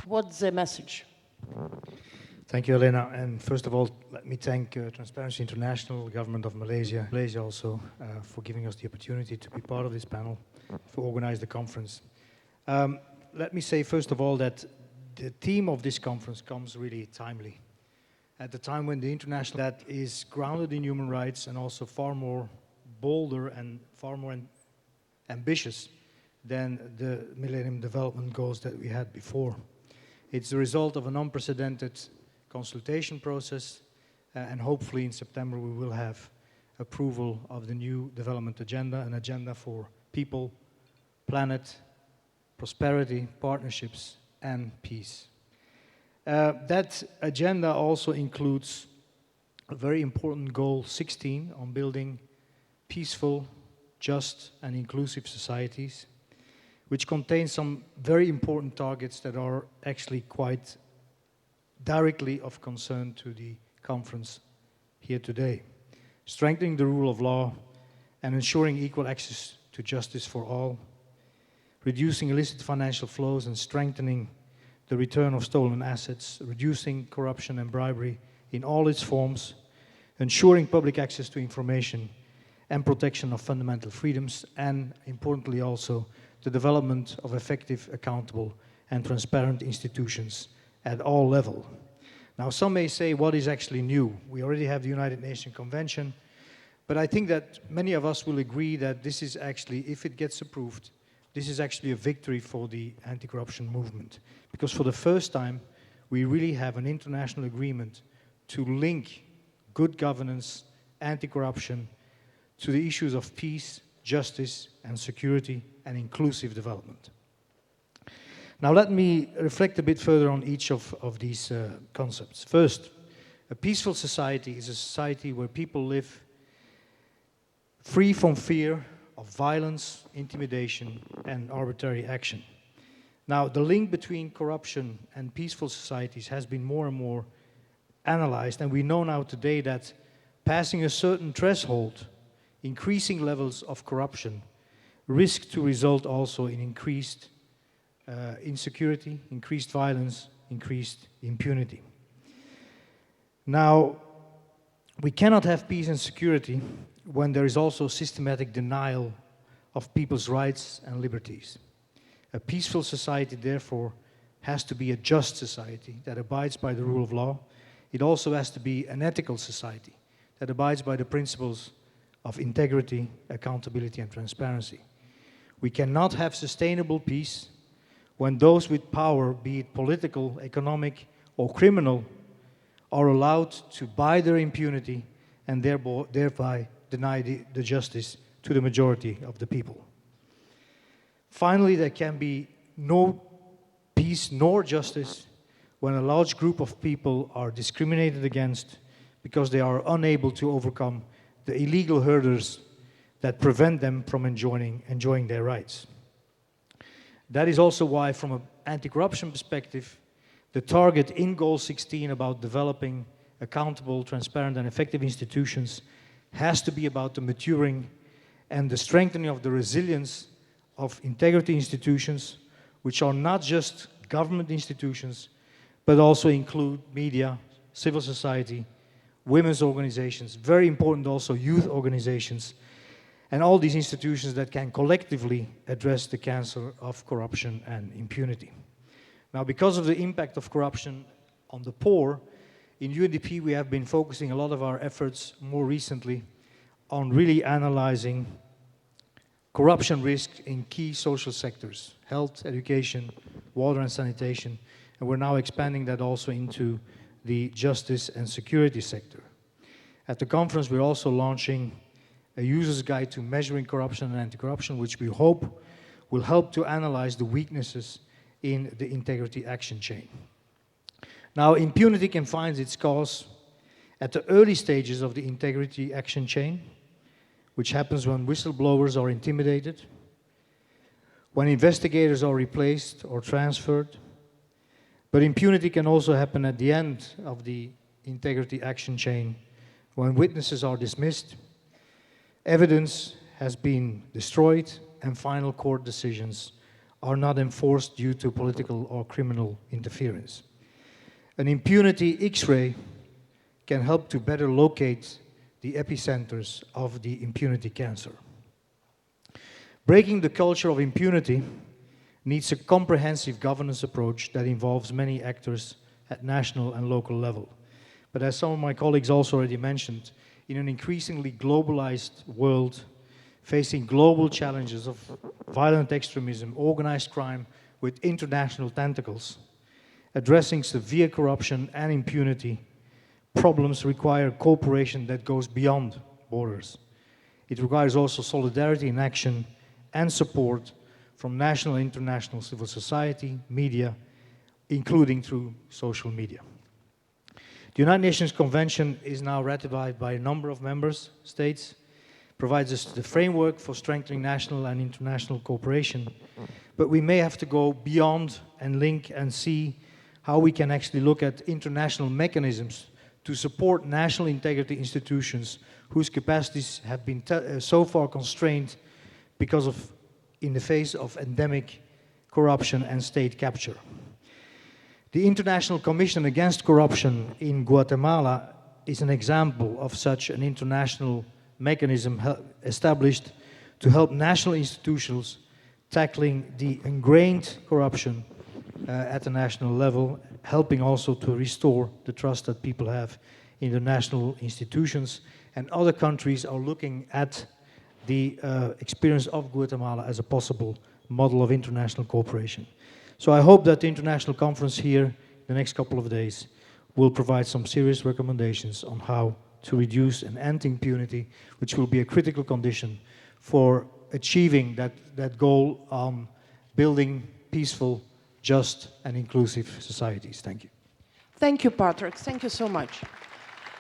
What's the message? Thank you, Elena. And first of all, let me thank Transparency International, Government of Malaysia also, for giving us the opportunity to be part of this panel, to organize the conference. Let me say, first of all, that the theme of this conference comes really timely. At the time when the international that is grounded in human rights and also far more bolder and far more ambitious than the Millennium Development Goals that we had before. It's the result of an unprecedented consultation process, and hopefully in September we will have approval of the new development agenda, an agenda for people, planet, prosperity, partnerships, and peace. That agenda also includes a very important goal 16 on building peaceful, just, and inclusive societies, which contains some very important targets that are actually quite directly of concern to the conference here today. Strengthening the rule of law and ensuring equal access to justice for all, reducing illicit financial flows and strengthening the return of stolen assets, reducing corruption and bribery in all its forms, ensuring public access to information and protection of fundamental freedoms, and importantly also, the development of effective, accountable, and transparent institutions at all levels. Now, some may say, what is actually new? We already have the United Nations Convention, but I think that many of us will agree that this is actually, if it gets approved, this is actually a victory for the anti-corruption movement. Because for the first time, we really have an international agreement to link good governance, anti-corruption, to the issues of peace, justice, and security, and inclusive development. Now let me reflect a bit further on each of these concepts. First, a peaceful society is a society where people live free from fear of violence, intimidation, and arbitrary action. Now, the link between corruption and peaceful societies has been more and more analyzed, and we know now today that passing a certain threshold, increasing levels of corruption, risk to result also in increased insecurity, increased violence, increased impunity. Now, we cannot have peace and security when there is also systematic denial of people's rights and liberties. A peaceful society, therefore, has to be a just society that abides by the rule of law. It also has to be an ethical society that abides by the principles of integrity, accountability, and transparency. We cannot have sustainable peace when those with power, be it political, economic, or criminal, are allowed to buy their impunity and thereby deny the justice to the majority of the people. Finally, there can be no peace nor justice when a large group of people are discriminated against because they are unable to overcome the illegal hurdles that prevent them from enjoying their rights. That is also why, from an anti-corruption perspective, the target in Goal 16 about developing accountable, transparent, and effective institutions has to be about the maturing and the strengthening of the resilience of integrity institutions, which are not just government institutions, but also include media, civil society, women's organizations, very important also youth organizations, and all these institutions that can collectively address the cancer of corruption and impunity. Now, because of the impact of corruption on the poor, in UNDP we have been focusing a lot of our efforts more recently on really analyzing corruption risk in key social sectors, health, education, water and sanitation, and we're now expanding that also into the justice and security sector. At the conference, we're also launching a user's guide to measuring corruption and anti-corruption, which we hope will help to analyze the weaknesses in the integrity action chain. Now, impunity can find its cause at the early stages of the integrity action chain, which happens when whistleblowers are intimidated, when investigators are replaced or transferred. But impunity can also happen at the end of the integrity action chain, when witnesses are dismissed, evidence has been destroyed, and final court decisions are not enforced due to political or criminal interference. An impunity X-ray can help to better locate the epicenters of the impunity cancer. Breaking the culture of impunity needs a comprehensive governance approach that involves many actors at national and local level. But as some of my colleagues also already mentioned, in an increasingly globalized world, facing global challenges of violent extremism, organized crime with international tentacles, addressing severe corruption and impunity problems require cooperation that goes beyond borders. It requires also solidarity in action and support from national and international civil society, media, including through social media. The United Nations Convention is now ratified by a number of member states, provides us the framework for strengthening national and international cooperation, but we may have to go beyond and link and see how we can actually look at international mechanisms to support national integrity institutions whose capacities have been so far constrained because of, in the face of endemic corruption and state capture. The International Commission Against Corruption in Guatemala is an example of such an international mechanism established to help national institutions tackling the ingrained corruption at the national level, helping also to restore the trust that people have in the national institutions. And other countries are looking at the experience of Guatemala as a possible model of international cooperation. So I hope that the international conference here in the next couple of days will provide some serious recommendations on how to reduce and end impunity, which will be a critical condition for achieving that goal on building peaceful, just and inclusive societies. Thank you. Thank you, Patrick. Thank you so much.